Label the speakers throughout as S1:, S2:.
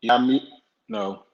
S1: Yeah, me. No.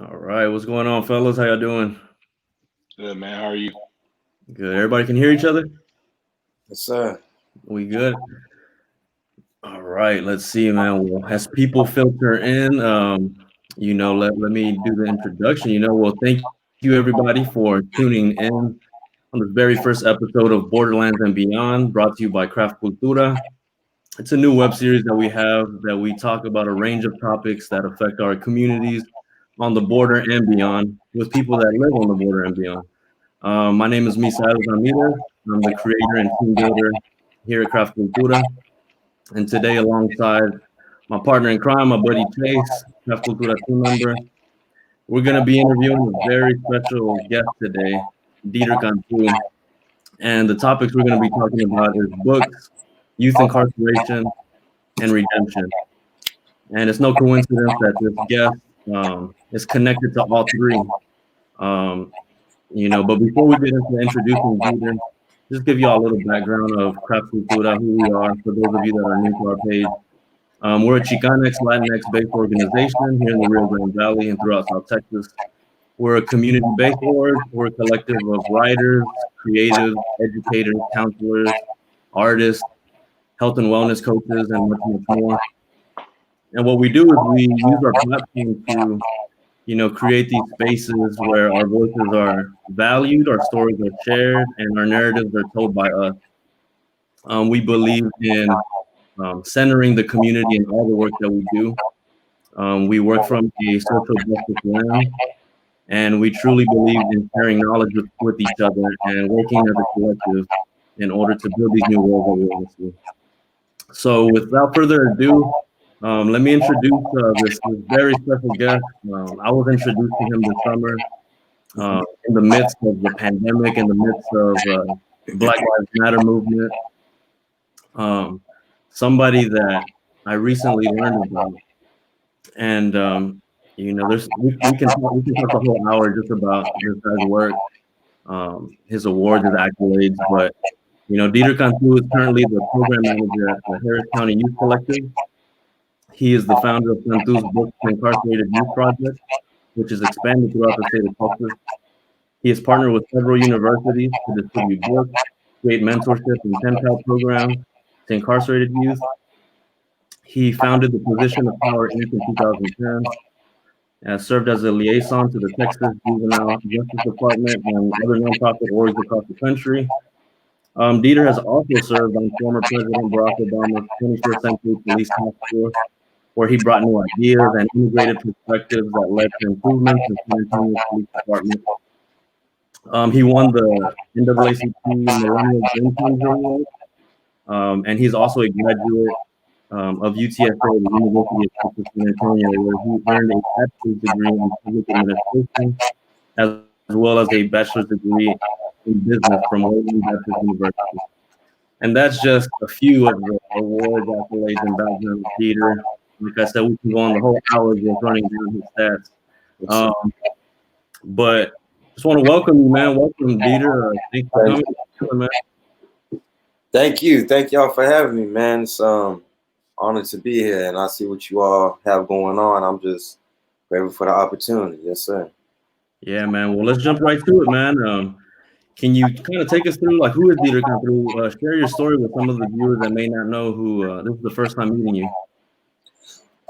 S2: All right, what's going on, fellas? How y'all doing?
S1: Good man. How are you?
S2: Good. Everybody can hear each other?
S3: Yes, sir.
S2: We good? All right, let's see, man. Well, as people filter in, let me do the introduction. Thank you everybody for tuning in on the very first episode of Borderlands and Beyond, brought to you by Craft Cultura. It's a new web series that we have that we talk about a range of topics that affect our communities on the border and beyond with people that live on the border and beyond. My name is Misael Ramirez. I'm the creator and team builder here at Craft Cultura. And today, alongside my partner in crime, my buddy Chase, Craft Cultura team member, we're going to be interviewing a very special guest today, Dieter Cantu. And the topics we're going to be talking about is books, youth incarceration, and redemption. And it's no coincidence that this guest is connected to all three. Um, but before we get into introducing Dieter, just give you all a little background of Craft Cultura, who we are, for those of you that are new to our page. We're a Chicanx, Latinx-based organization here in the Rio Grande Valley and throughout South Texas. We're a community-based org. We're a collective of writers, creatives, educators, counselors, artists, health and wellness coaches, and much, much more. And what we do is we use our platform to create these spaces where our voices are valued, our stories are shared, and our narratives are told by us. We believe in centering the community in all the work that we do. We work from a social justice lens, and we truly believe in sharing knowledge with each other and working as a collective in order to build these new worlds that we want to see. So, without further ado, let me introduce this very special guest. I was introduced to him this summer in the midst of the pandemic, in the midst of the Black Lives Matter movement. Somebody that I recently learned about, and we can talk a whole hour just about this guy's work, his awards, his accolades. But Dieter Cantu is currently the program manager at the Harris County Youth Collective. He is the founder of Cantu's Books for Incarcerated Youth Project, which is expanded throughout the state of Texas. He has partnered with several universities to distribute books, create mentorship and pen pal programs to incarcerated youth. He founded the Position of Power Inc. in 2010, served as a liaison to the Texas Juvenile Justice Department and other nonprofit orgs across the country. Dieter has also served on former President Barack Obama's 21st Century Police Task Force, where he brought new ideas and integrated perspectives that led to improvements in San Antonio's police department. He won the NAACP Millennial Game Changer Award, and he's also a graduate of UTSA, the University of Texas San Antonio, where he earned a bachelor's degree in public administration, as well as a bachelor's degree in business from Wayne Baptist University. And that's just a few of the awards, accolades, and background of Dieter. Like I said, we can go on the whole hour just running down his stats. But just want to welcome you, man. Welcome, Dieter. Thanks for coming, man.
S3: Thank you. Thank y'all for having me, man. It's honored to be here, and I see what you all have going on. I'm just grateful for the opportunity. Yes, sir.
S2: Yeah, man. Well, let's jump right to it, man. Can you kind of take us through, like, who is Dieter Cantu? Share your story with some of the viewers that may not know who this is the first time meeting you.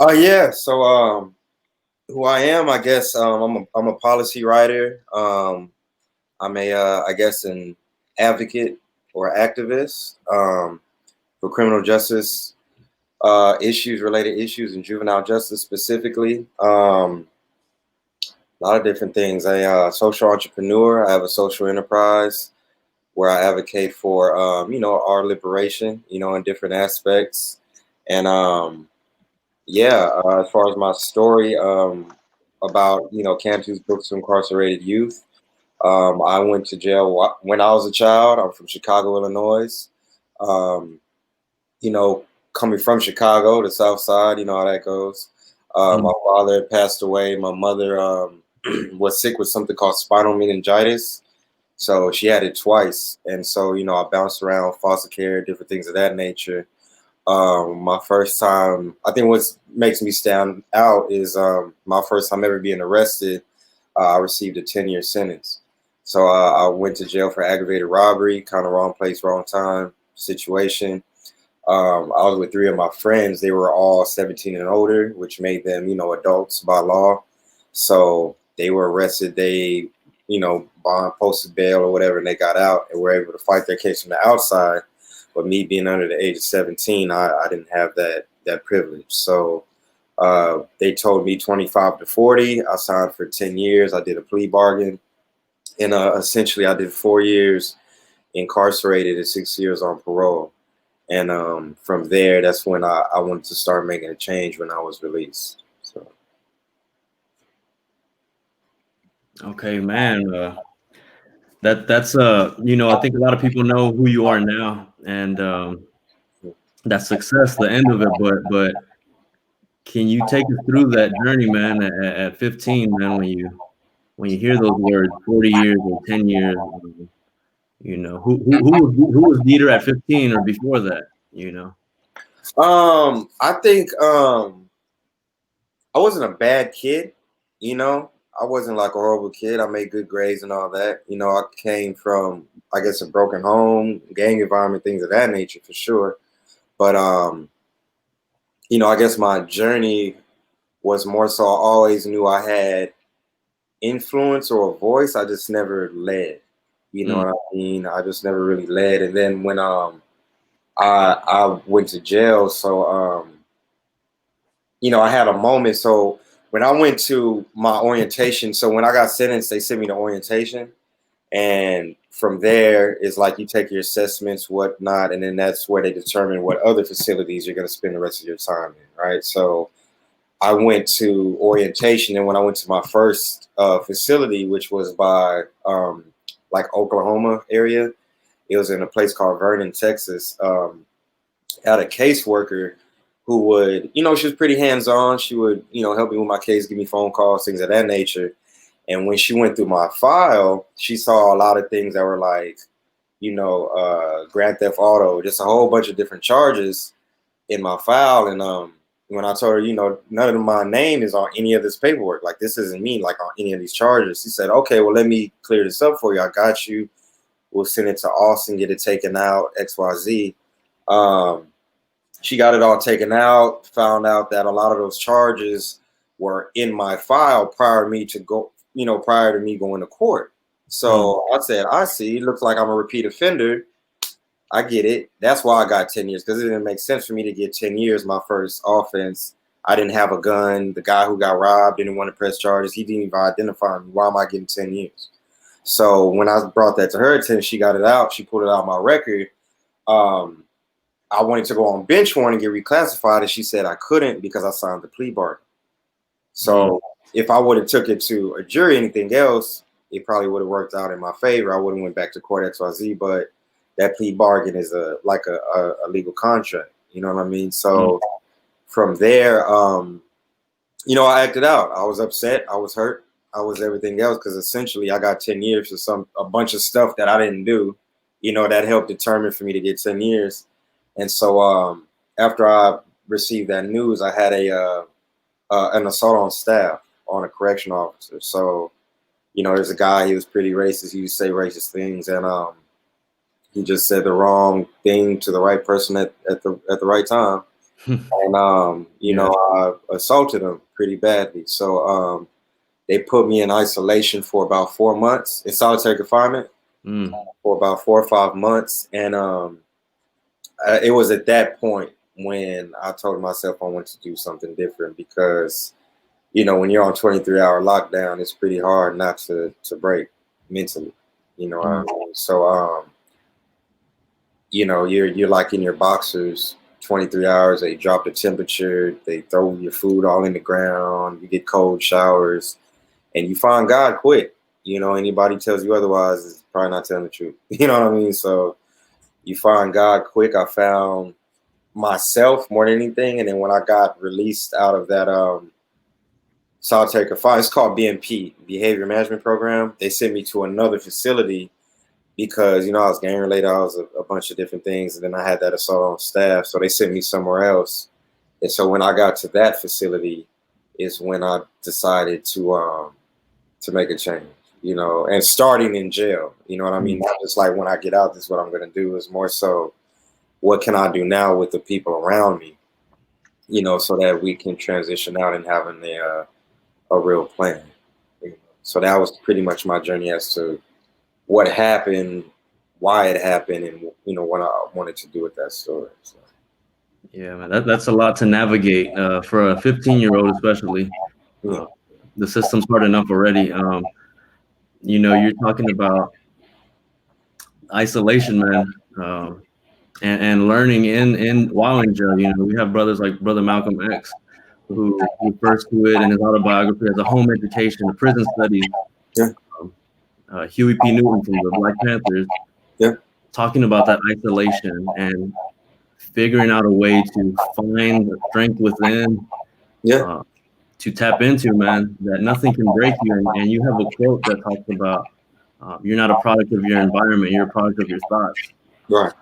S3: Yeah. So, who I am, I guess, I'm a policy writer. I'm I guess, an advocate or activist for criminal justice related issues in juvenile justice specifically. A lot of different things. I'm a social entrepreneur. I have a social enterprise where I advocate for, our liberation, in different aspects. And as far as my story about, Cantu's Books for Incarcerated Youth, I went to jail when I was a child. I'm from Chicago, Illinois. Coming from Chicago, the South Side, you know how that goes. My father passed away. My mother was sick with something called spinal meningitis. So she had it twice. And so, I bounced around foster care, different things of that nature. My first time, I think what makes me stand out is my first time ever being arrested. I received a 10-year sentence. So I went to jail for aggravated robbery, kind of wrong place, wrong time situation. I was with 3 of my friends. They were all 17 and older, which made them, adults by law. So they were arrested. They, bond, posted bail or whatever, and they got out and were able to fight their case from the outside. But me being under the age of 17, I didn't have that privilege. So they told me 25 to 40. I signed for 10 years. I did a plea bargain. And essentially, I did 4 years incarcerated and 6 years on parole. And from there, that's when I wanted to start making a change when I was released. So.
S2: Okay, man. That's I think a lot of people know who you are now, and that success, the end of it. But can you take us through that journey, man? At 15, man, when you hear those words, 40 years or 10 years, who was Dieter at 15 or before that?
S3: I think I wasn't a bad kid, I wasn't like a horrible kid. I made good grades and all that. I came from, I guess, a broken home, gang environment, things of that nature for sure. But I guess my journey was more so I always knew I had influence or a voice. I just never led. You know what I mean? I just never really led. And then when I went to jail, so you know, I had a moment. So when I went to my orientation, so when I got sentenced, they sent me to orientation. And from there is like you take your assessments, whatnot, and then that's where they determine what other facilities you're going to spend the rest of your time in, right? So I went to orientation, and when I went to my first facility, which was by like Oklahoma area, it was in a place called Vernon, Texas. Had a caseworker who would, you know, she was pretty hands-on. She would, you know, help me with my case, give me phone calls, things of that nature. And when she went through my file, she saw a lot of things that were like, you know, Grand Theft Auto, just a whole bunch of different charges in my file. And when I told her, you know, none of my name is on any of this paperwork, like this isn't me, like on any of these charges. She said, okay, well, let me clear this up for you. I got you. We'll send it to Austin, get it taken out, XYZ. She got it all taken out, found out that a lot of those charges were in my file prior to me going to court. So I said, I see, looks like I'm a repeat offender. I get it. That's why I got 10 years, because it didn't make sense for me to get 10 years my first offense. I didn't have a gun. The guy who got robbed didn't want to press charges. He didn't even identify me. Why am I getting 10 years? So when I brought that to her attention, she got it out. She pulled it out of my record. I wanted to go on bench warrant and get reclassified, and she said I couldn't because I signed the plea bargain. So if I would have took it to a jury, anything else, it probably would have worked out in my favor. I would have went back to court XYZ, but that plea bargain is like a legal contract. You know what I mean? So from there, you know, I acted out. I was upset. I was hurt. I was everything else, because essentially I got 10 years for a bunch of stuff that I didn't do, you know, that helped determine for me to get 10 years. And so after I received that news, I had an assault on staff on a correction officer. So, you know, there's a guy, he was pretty racist. He would say racist things, and he just said the wrong thing to the right person at the right time. And, you know, I assaulted him pretty badly. So they put me in isolation for about 4 months in solitary confinement for about 4 or 5 months. And it was at that point when I told myself I wanted to do something different, because, you know, when you're on 23-hour lockdown, it's pretty hard not to break mentally, you know what I mean? So, you know, you're like in your boxers 23 hours, they drop the temperature, they throw your food all in the ground, you get cold showers, and you find God quick. You know, anybody tells you otherwise is probably not telling the truth. You know what I mean? So you find God quick. I found myself more than anything. And then when I got released out of that solitary confinement, it's called BMP, Behavior Management Program. They sent me to another facility because, you know, I was gang related. I was a bunch of different things. And then I had that assault on staff. So they sent me somewhere else. And so when I got to that facility is when I decided to make a change, you know, and starting in jail, you know what I mean? Not just like when I get out, this is what I'm going to do. Is more so, what can I do now with the people around me, you know, so that we can transition out and having a real plan. You know? So that was pretty much my journey as to what happened, why it happened, and, you know, what I wanted to do with that story. So.
S2: Yeah, man, that's a lot to navigate for a 15-year-old, especially. The system's hard enough already. You know, you're talking about isolation, man, and learning while in jail. You know, we have brothers like Brother Malcolm X, who refers to it in his autobiography as a home education, a prison study. Huey P. Newton from the Black Panthers, talking about that isolation and figuring out a way to find the strength within, to tap into, man, that nothing can break you. And you have a quote that talks about you're not a product of your environment, you're a product of your thoughts.
S3: Right.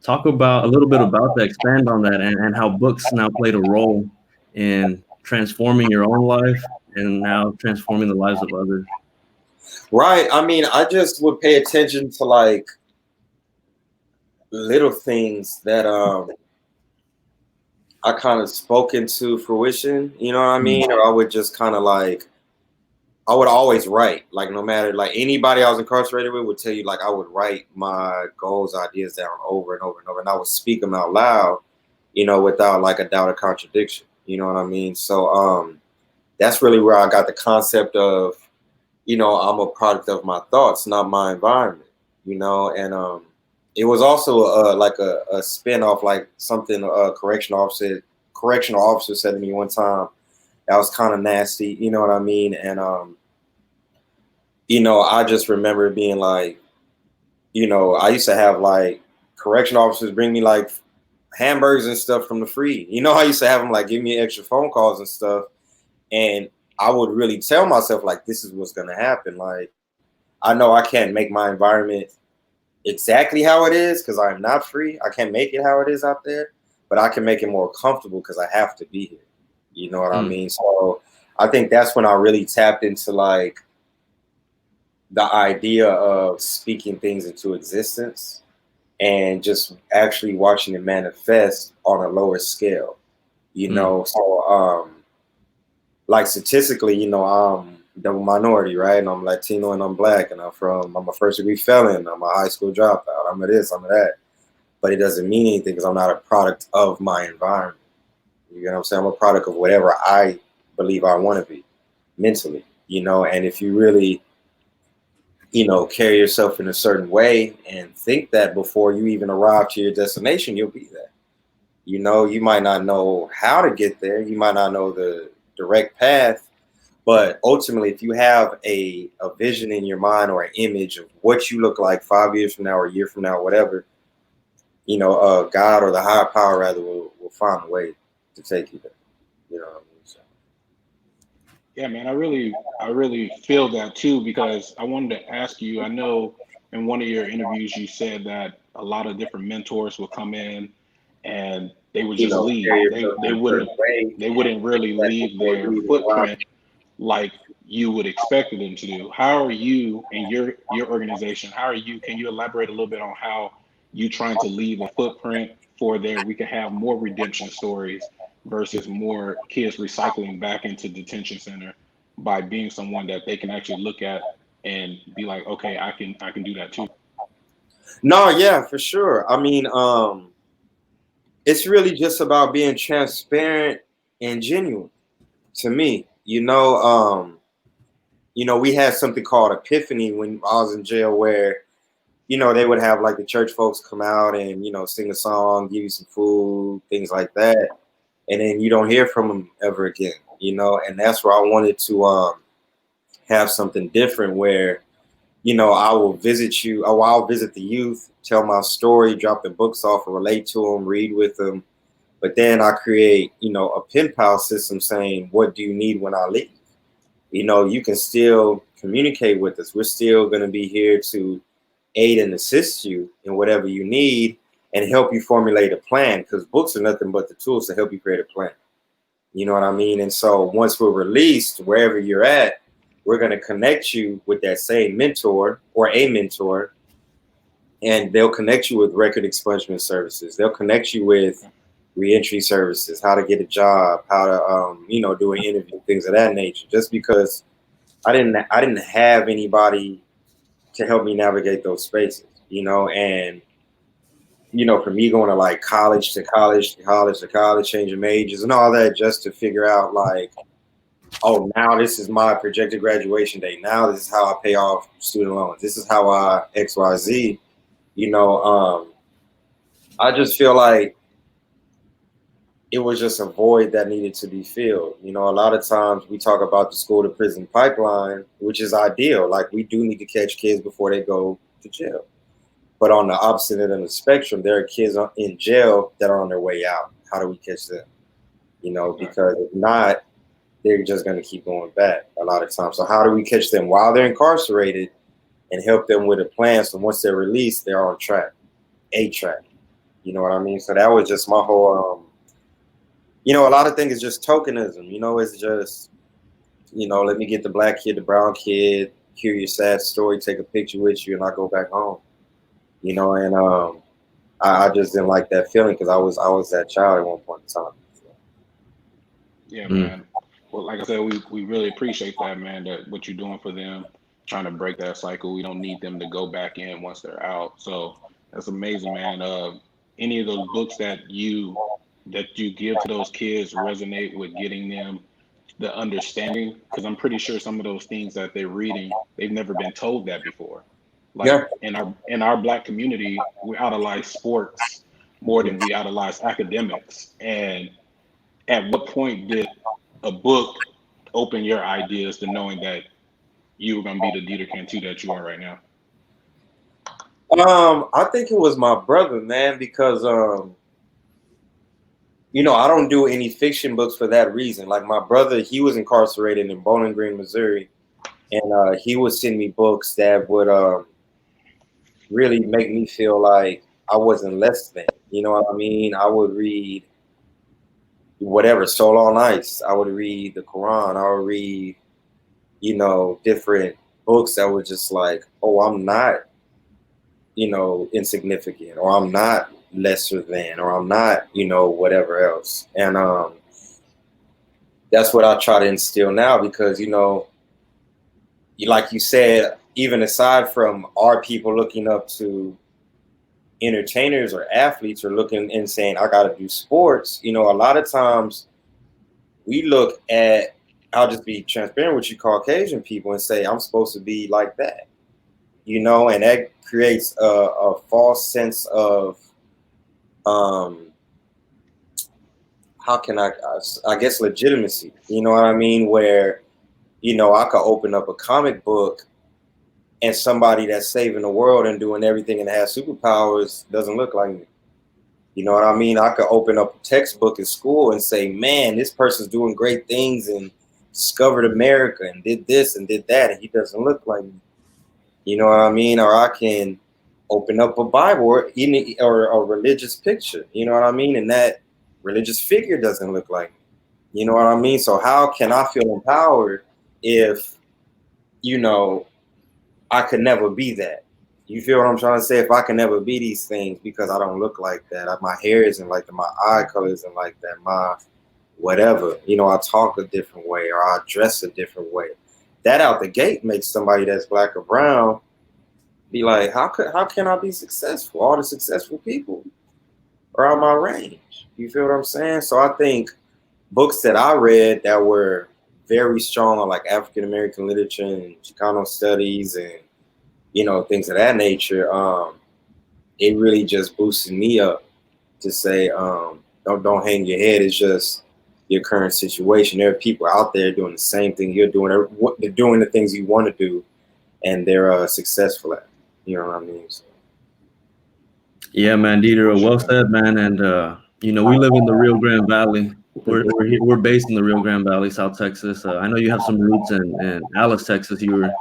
S2: Talk about a little bit about that, expand on that, and how books now played a role in transforming your own life and now transforming the lives of others.
S3: Right. I mean, I just would pay attention to like little things that I kind of spoke into fruition, you know what I mean? Or I would just kind of like I would always write, like no matter like anybody I was incarcerated with would tell you like I would write my goals, ideas down over and over and over, and I would speak them out loud, without like a doubt or contradiction. You know what I mean? So that's really where I got the concept of, I'm a product of my thoughts, not my environment. And it was also like a spin off, like something a correctional officer said to me one time that was kind of nasty. You know what I mean? And I just remember being like, I used to have like correction officers bring me like hamburgers and stuff from the free. I used to have them like give me extra phone calls and stuff. And I would really tell myself like, this is what's going to happen. Like, I know I can't make my environment exactly how it is because I'm not free. I can't make it how it is out there, but I can make it more comfortable because I have to be here. You know what I mean? So I think that's when I really tapped into like the idea of speaking things into existence and just actually watching it manifest on a lower scale. So like statistically, I'm double minority, right? And I'm Latino and I'm Black, and I'm a first degree felon. I'm a high school dropout. I'm a this, I'm a that. But it doesn't mean anything because I'm not a product of my environment. You know what I'm saying? I'm a product of whatever I believe I want to be mentally, and if you really, carry yourself in a certain way and think that before you even arrive to your destination, you'll be there. You might not know how to get there. You might not know the direct path, but ultimately, if you have a vision in your mind or an image of what you look like 5 years from now or a year from now, whatever, God or the higher power rather will find a way to take you there. You know what I mean? So.
S1: Yeah, man, I really feel that too, because I wanted to ask you, I know in one of your interviews you said that a lot of different mentors would come in and they would just leave.
S3: Carry
S1: They
S3: yourself in
S1: they
S3: a certain
S1: wouldn't
S3: way
S1: they
S3: and
S1: wouldn't really
S3: that
S1: leave
S3: before
S1: their
S3: you even arrive.
S1: footprint like you would expect them to do. How are you and your organization, can you elaborate a little bit on how you trying to leave a footprint for there we could have more redemption stories versus more kids recycling back into detention center by being someone that they can actually look at and be like, okay, I can do that too.
S3: No, yeah, for sure. I mean, it's really just about being transparent and genuine to me. We had something called Epiphany when I was in jail where, they would have like the church folks come out and, sing a song, give you some food, things like that. And then you don't hear from them ever again, and that's where I wanted to have something different where, I will visit you, or I'll visit the youth, tell my story, drop the books off, or relate to them, read with them. But then I create, a pen pal system saying, what do you need when I leave? You can still communicate with us. We're still going to be here to aid and assist you in whatever you need and help you formulate a plan, because books are nothing but the tools to help you create a plan. You know what I mean? And so once we're released, wherever you're at, we're going to connect you with that same mentor or a mentor, and they'll connect you with record expungement services. They'll connect you with reentry services, how to get a job, how to, do an interview, things of that nature. Just because I didn't have anybody to help me navigate those spaces, and for me going to like college to college to college to college, changing majors and all that, just to figure out like, oh, now this is my projected graduation date. Now this is how I pay off student loans. This is how I XYZ. I just feel like it was just a void that needed to be filled. A lot of times we talk about the school to prison pipeline, which is ideal. Like we do need to catch kids before they go to jail. But on the opposite end of the spectrum, there are kids in jail that are on their way out. How do we catch them? Because if not, they're just going to keep going back a lot of times. So how do we catch them while they're incarcerated and help them with a plan so once they're released, they're on track, a track. You know what I mean? So that was just my whole, a lot of things is just tokenism. It's just, let me get the black kid, the brown kid, hear your sad story, take a picture with you, and I go back home. And I just didn't like that feeling because I was that child at one point in time.
S1: Yeah, man. Well, like I said, we really appreciate that, man, that what you're doing for them, trying to break that cycle. We don't need them to go back in once they're out. So that's amazing, man. Any of those books that you give to those kids resonate with getting them the understanding? Because I'm pretty sure some of those things that they're reading, they've never been told that before. Like
S3: Yeah.
S1: in our black community, we idolize sports more than we idolize academics. And at what point did a book open your ideas to knowing that you were going to be the Dieter Cantu that you are right now?
S3: I think it was my brother, man, because I don't do any fiction books for that reason. Like my brother, he was incarcerated in Bowling Green, Missouri, and he would send me books that would really make me feel like I wasn't less than. You know what I mean? I would read whatever, Soul on Ice. I would read the Quran. I would read, different books that were just like, oh, I'm not, insignificant, or I'm not lesser than, or I'm not, whatever else. And that's what I try to instill now because, like you said, even aside from our people looking up to entertainers or athletes or looking and saying, I got to do sports, a lot of times we look at, I'll just be transparent with you, Caucasian people, and say, I'm supposed to be like that, and that creates a false sense of, how can I guess legitimacy, you know what I mean? Where, I could open up a comic book and somebody that's saving the world and doing everything and has superpowers doesn't look like me. You know what I mean? I could open up a textbook in school and say, man, this person's doing great things and discovered America and did this and did that, and he doesn't look like me. You know what I mean? Or I can open up a Bible or a religious picture, you know what I mean? And that religious figure doesn't look like me. You know what I mean? So how can I feel empowered if, I could never be that? You feel what I'm trying to say? If I can never be these things because I don't look like that, my hair isn't like that, my eye color isn't like that, my whatever, I talk a different way or I dress a different way. That out the gate makes somebody that's black or brown be like, how can I be successful? All the successful people are out my range. You feel what I'm saying? So I think books that I read that were very strong on like African American literature and Chicano studies and things of that nature, it really just boosted me up to say, don't hang your head. It's just your current situation. There are people out there doing the same thing you're doing. They're doing the things you want to do, and they're successful at it. You know what I mean? So.
S2: Yeah, man, Dieter, well said, man. And we live in the Rio Grande Valley. We're based in the Rio Grande Valley, South Texas. I know you have some roots in Alice, Texas. You had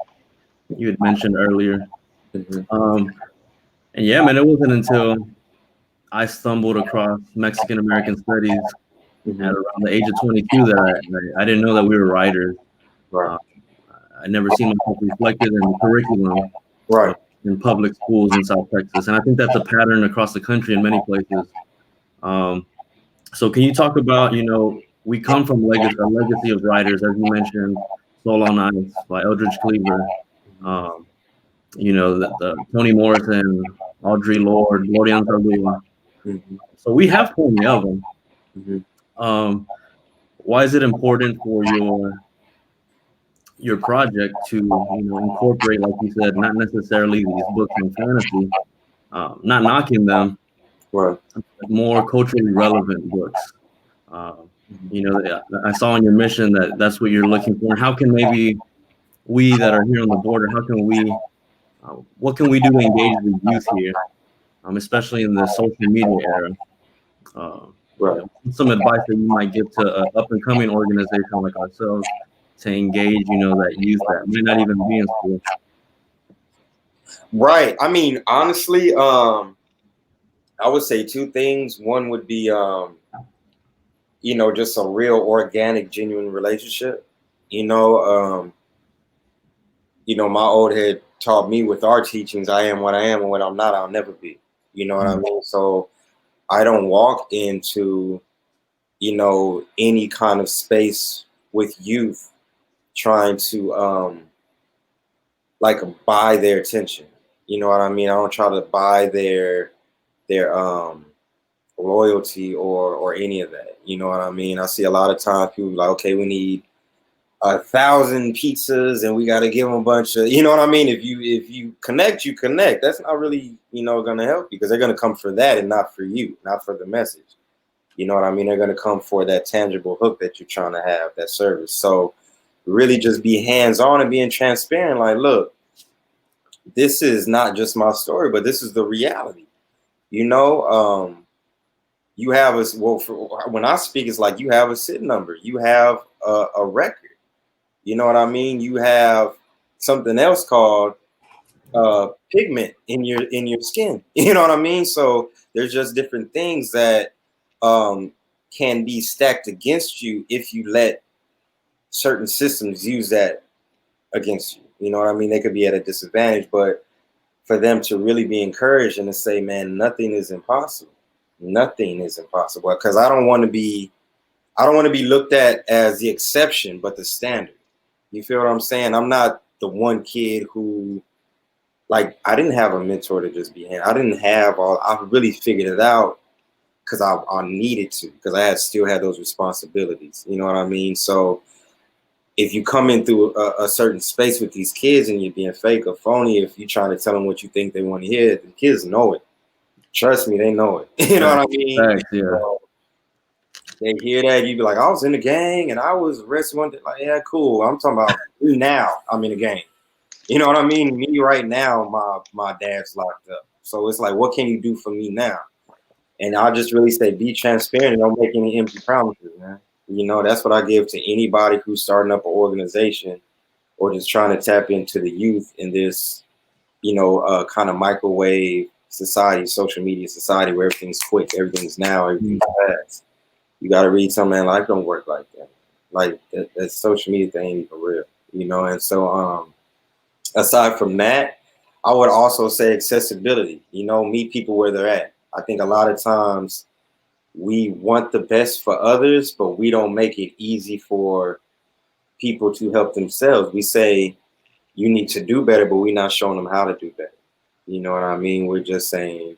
S2: mentioned earlier. And yeah, man, it wasn't until I stumbled across Mexican American studies at around the age of 22 that I didn't know that we were writers.
S3: Right.
S2: I never seen myself reflected in the curriculum.
S3: Right.
S2: In public schools in South Texas. And I think that's a pattern across the country in many places. So can you talk about, we come from a legacy of writers, as you mentioned, Soul on Ice by Eldridge Cleaver, the Toni Morrison, Audre Lorde, Lorian Zalua. So we have plenty of them. Why is it important for your project to incorporate, like you said, not necessarily these books on fantasy, not knocking them,
S3: right,
S2: more culturally relevant books? I saw on your mission that's what you're looking for. How can maybe we that are here on the border, what can we do to engage the youth here, especially in the social media era?
S3: right.
S2: Some advice that you might give to an up and coming organization like ourselves to engage, that youth that may not even be in school.
S3: Right. I mean, honestly, I would say two things. One would be, just a real organic, genuine relationship. My old head taught me with our teachings, I am what I am, and what I'm not, I'll never be. You know what I mean? So I don't walk into, any kind of space with youth trying to like buy their attention. You know what I mean? I don't try to buy their loyalty or any of that. You know what I mean? I see a lot of times people be like, okay, we need 1,000 pizzas and we got to give them a bunch of, you know what I mean? If you connect, you connect. That's not really, going to help you, because they're going to come for that and not for you, not for the message. You know what I mean? They're going to come for that tangible hook that you're trying to have, that service. So really just be hands-on and being transparent. Like, look, this is not just my story, but this is the reality. You have when I speak, it's like you have a SID number, you have a record. You know what I mean? You have something else called pigment in your skin. You know what I mean? So there's just different things that can be stacked against you if you let certain systems use that against you. You know what I mean? They could be at a disadvantage, but for them to really be encouraged and to say, man, nothing is impossible. Nothing is impossible. Because I don't want to be looked at as the exception, but the standard. You feel what I'm saying? I'm not the one kid who, like, I didn't have a mentor to just be in. I didn't have I really figured it out because I needed to, because I still had those responsibilities. You know what I mean? So if you come in through a certain space with these kids and you're being fake or phony, if you're trying to tell them what you think they want to hear, the kids know it. Trust me, they know it. You know what I mean?
S2: Thanks, yeah.
S3: So they hear that, you be like, I was in the gang and I was arrested one day. Like, yeah, cool. I'm talking about now I'm in the gang. You know what I mean? Me right now, my dad's locked up. So it's like, what can you do for me now? And I'll just really say, be transparent and don't make any empty promises, man. That's what I give to anybody who's starting up an organization or just trying to tap into the youth in this, kind of microwave society, social media society where everything's quick, everything's now, everything's fast. You got to read something, man, life don't work like that. Like that social media thing ain't even real, And so aside from that, I would also say accessibility, meet people where they're at. I think a lot of times we want the best for others, but we don't make it easy for people to help themselves. We say you need to do better, but we're not showing them how to do better. You know what I mean? We're just saying,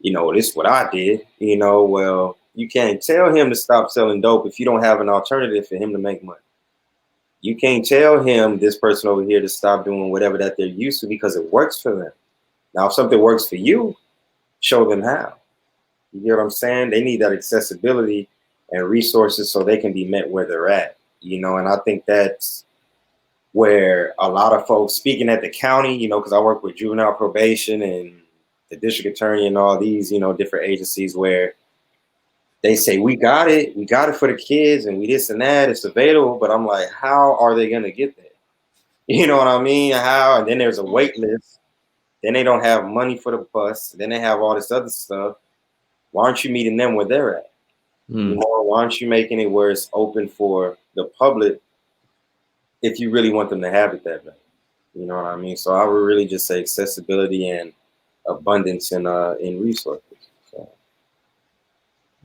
S3: this is what I did. Well, you can't tell him to stop selling dope if you don't have an alternative for him to make money. You can't tell him, this person over here, to stop doing whatever that they're used to because it works for them. Now, if something works for you, show them how. You get what I'm saying? They need that accessibility and resources so they can be met where they're at, and I think that's where a lot of folks, speaking at the county, because I work with juvenile probation and the district attorney and all these, different agencies, where they say, we got it for the kids and we this and that, it's available. But I'm like, how are they going to get there? You know what I mean? How? And then there's a wait list. Then they don't have money for the bus. Then they have all this other stuff. Why aren't you meeting them where they're at? Why aren't you making it where it's open for the public if you really want them to have it that way? You know what I mean? So I would really just say accessibility and abundance in resources. So.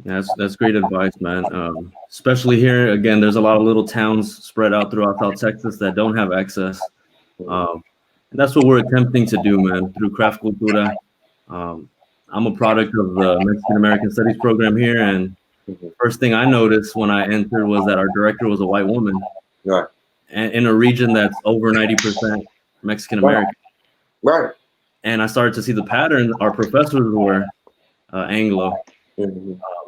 S2: Yeah, that's great advice, man. Especially here, again, there's a lot of little towns spread out throughout South Texas that don't have access. And that's what we're attempting to do, man, through Craft Cultura. I'm a product of the Mexican American Studies program here, and first thing I noticed when I entered was that our director was a white woman,
S3: right,
S2: and in a region that's over 90% Mexican American.
S3: Right.
S2: And I started to see the pattern. Our professors were Anglo.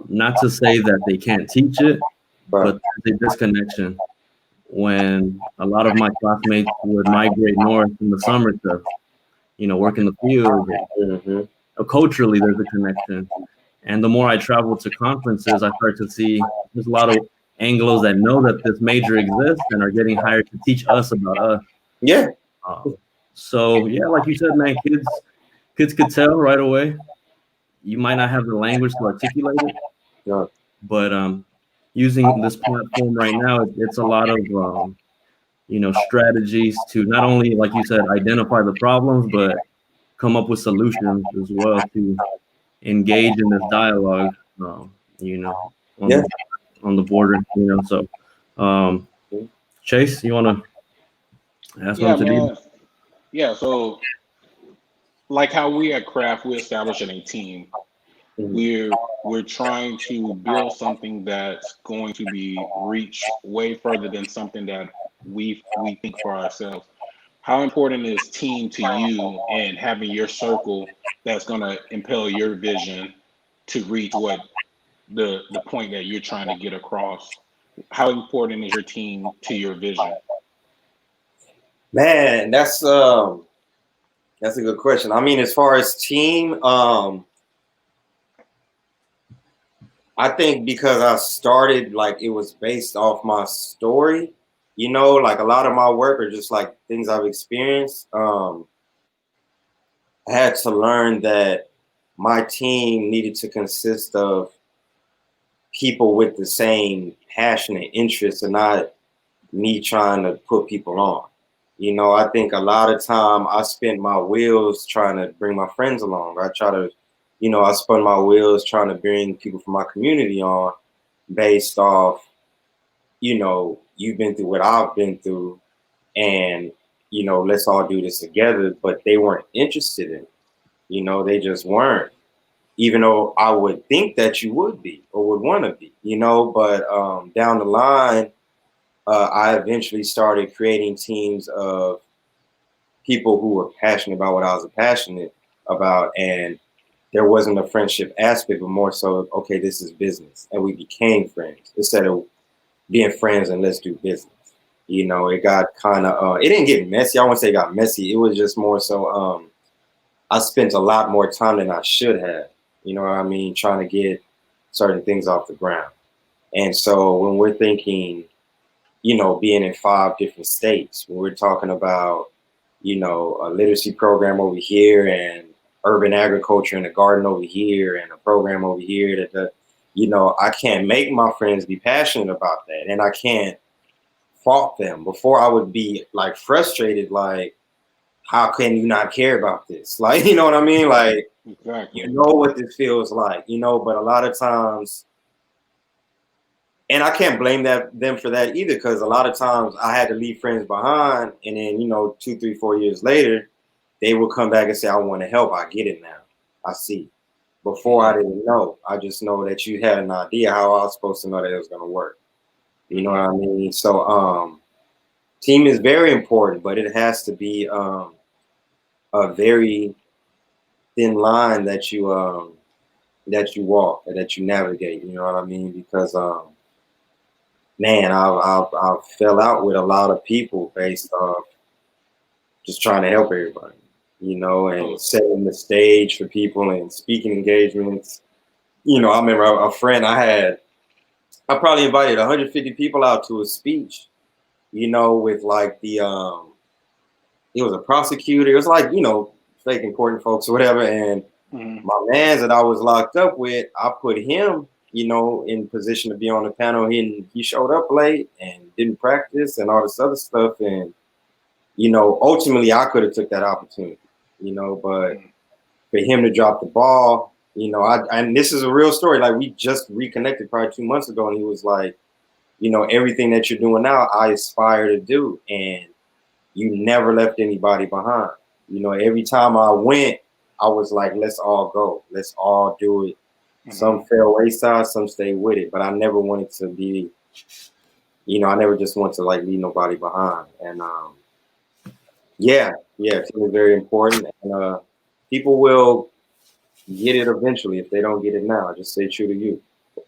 S2: Not to say that they can't teach it, but there's a disconnection when a lot of my classmates would migrate north in the summer to, work in the field. Culturally, there's a connection. And the more I travel to conferences, I start to see there's a lot of Anglos that know that this major exists and are getting hired to teach us about us.
S3: Yeah.
S2: So, yeah, like you said, man, kids could tell right away. You might not have the language to articulate it, but using this platform right now, it's a lot of, strategies to not only, like you said, identify the problems, but come up with solutions as well to engage in this dialogue, on the border, so Chase, you want to ask
S1: Yeah,
S2: one to D?
S1: man. Yeah, so like how we at Craft, we're establishing a team.
S3: Mhm.
S1: We're trying to build something that's going to be reach way further than something that we think for ourselves. How important is team to you and having your circle that's going to impel your vision to reach what the point that you're trying to get across? How important is your team to your vision?
S3: Man, that's a good question. I mean, as far as team, I think because I started like it was based off my story, like a lot of my work are just like things I've experienced. I had to learn that my team needed to consist of people with the same passion and interests and not me trying to put people on. I think a lot of time I spent my wheels trying to bring my friends along. I spun my wheels trying to bring people from my community on based off, you've been through what I've been through and, let's all do this together. But they weren't interested in it. They just weren't. Even though I would think that you would be or would want to be, but down the line, I eventually started creating teams of people who were passionate about what I was passionate about. And there wasn't a friendship aspect, but more so, okay, this is business. And we became friends instead of being friends and let's do business. It got kind of, it didn't get messy. I won't say it got messy. It was just more so, I spent a lot more time than I should have, you know what I mean, trying to get certain things off the ground. And so when we're thinking, being in 5 different states, when we're talking about, a literacy program over here and urban agriculture and a garden over here and a program over here I can't make my friends be passionate about that. And I can't fault them. Before I would be like frustrated, like, how can you not care about this? Like, you know what I mean? Like,
S1: Exactly.
S3: what this feels like, but a lot of times, and I can't blame them for that either, because a lot of times I had to leave friends behind, and then 2, 3, 4 years later, they will come back and say, "I want to help. I get it now. I see." Before I
S1: Hmm.
S3: didn't know. I just know that you had an idea how I was supposed to know that it was going to work. You know what
S1: Hmm.
S3: I mean? So, team is very important, but it has to be a very thin line that you walk and that you navigate. You know what I mean? Because man, I fell out with a lot of people based off just trying to help everybody, and
S1: Oh,
S3: setting the stage for people and speaking engagements. I remember a friend I had. I probably invited 150 people out to a speech. With like it was a prosecutor. It was like fake important folks or whatever, and
S1: hmm.
S3: my man that I was locked up with, I put him, in position to be on the panel. He showed up late and didn't practice and all this other stuff. And, ultimately I could have took that opportunity, but
S1: Hmm.
S3: for him to drop the ball, and this is a real story. Like we just reconnected probably 2 months ago and he was like, everything that you're doing now, I aspire to do. And you never left anybody behind. Every time I went, I was like, let's all go. Let's all do it.
S1: Hmm.
S3: Some fell wayside, some stayed with it. But I never wanted to be, I never just want to like leave nobody behind. And yeah, team is very important. And people will get it eventually if they don't get it now. Just stay true to you,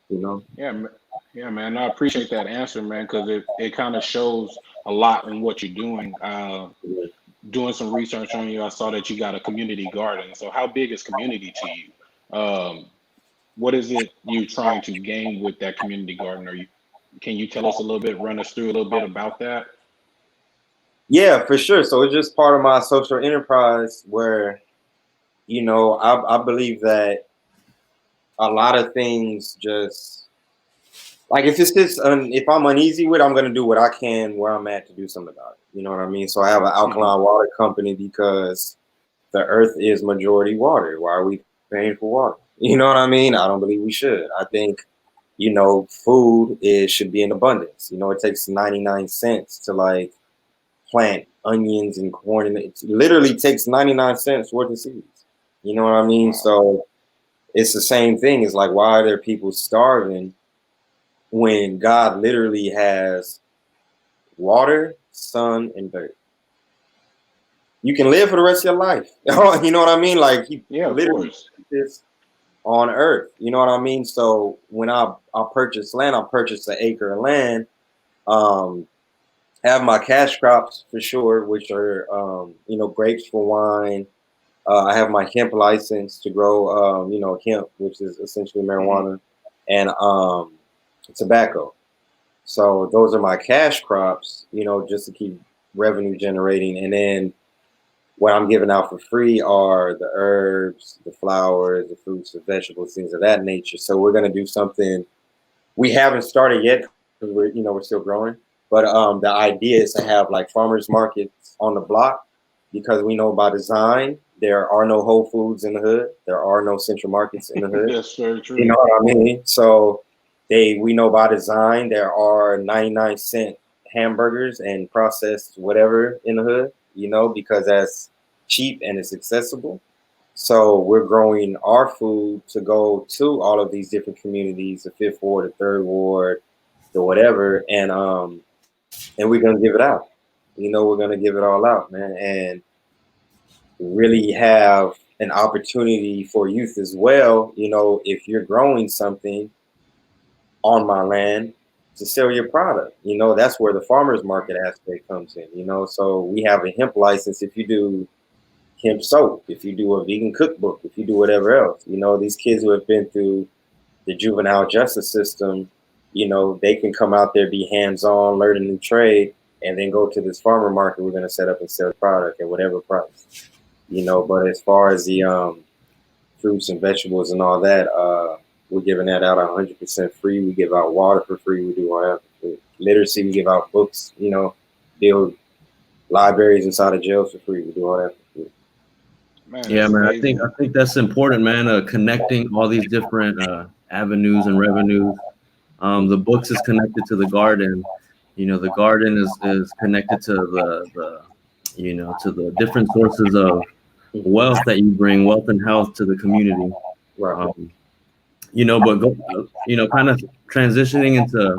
S3: you know?
S1: Yeah, yeah, man. I appreciate that answer, man, because it kind of shows a lot in what you're doing. Doing some research on you, I saw that you got a community garden. So, how big is community to you? Um, what is it you trying to gain with that community garden? Are you Can you tell us a little bit, run us through a little bit about that?
S3: Yeah, for sure. So it's just part of my social enterprise where, I believe that a lot of things just like if I'm uneasy with it, I'm gonna do what I can where I'm at to do something about it. You know what I mean? So I have an
S1: Hmm.
S3: alkaline water company because the earth is majority water. Why are we paying for water? You know what I mean? I don't believe we should. I think you know, food should be in abundance. You know, it takes 99 cents to like plant onions and corn, and it literally takes 99 cents worth of seeds. You know what I mean?
S1: Wow.
S3: So it's the same thing. It's like, why are there people starving when God literally has water, sun, and dirt? You can live for the rest of your life. You know what I mean? Like he
S1: Yeah, of
S3: literally
S1: course.
S3: put this on earth. You know what I mean? So when I purchased land, I purchased an acre of land. Um, have my cash crops for sure, which are you know, grapes for wine. I have my hemp license to grow you know, hemp, which is essentially
S1: Hmm.
S3: marijuana, and tobacco. So those are my cash crops, you know, just to keep revenue generating. And then what I'm giving out for free are the herbs, the flowers, the fruits, the vegetables, things of that nature. So we're gonna do something we haven't started yet because we're, you know, we're still growing. But the idea is to have like farmers markets on the block, because we know by design there are no Whole Foods in the hood, there are no Central Markets in the hood.
S1: That's very
S3: You
S1: true.
S3: know what I mean? So we know by design there are 99-cent hamburgers and processed whatever in the hood, you know, because that's cheap and it's accessible. So we're growing our food to go to all of these different communities, the fifth ward, the third ward, the whatever, and we're gonna give it out. You know, we're gonna give it all out, man, and really have an opportunity for youth as well. You know, if you're growing something on my land to sell your product. You know, that's where the farmers market aspect comes in, you know. So we have a hemp license if you do hemp soap, if you do a vegan cookbook, if you do whatever else. You know, these kids who have been through the juvenile justice system, you know, they can come out there, be hands on, learn a new trade, and then go to this farmer market we're gonna set up and sell the product at whatever price. You know, but as far as the fruits and vegetables and all that, we're giving that out 100% free. We give out water for free. We do all that for free. Literacy, we give out books, you know, build libraries inside of jails for free. We do all that for free.
S1: Man,
S2: Yeah,
S1: that's
S2: man.
S1: amazing.
S2: I think that's important, man. Connecting all these different avenues and revenues. The books is connected to the garden. You know, the garden is connected to the you know, to the different sources of wealth that you bring, wealth and health to the community.
S3: Right.
S2: Um, you know, but go, you know, kind of transitioning into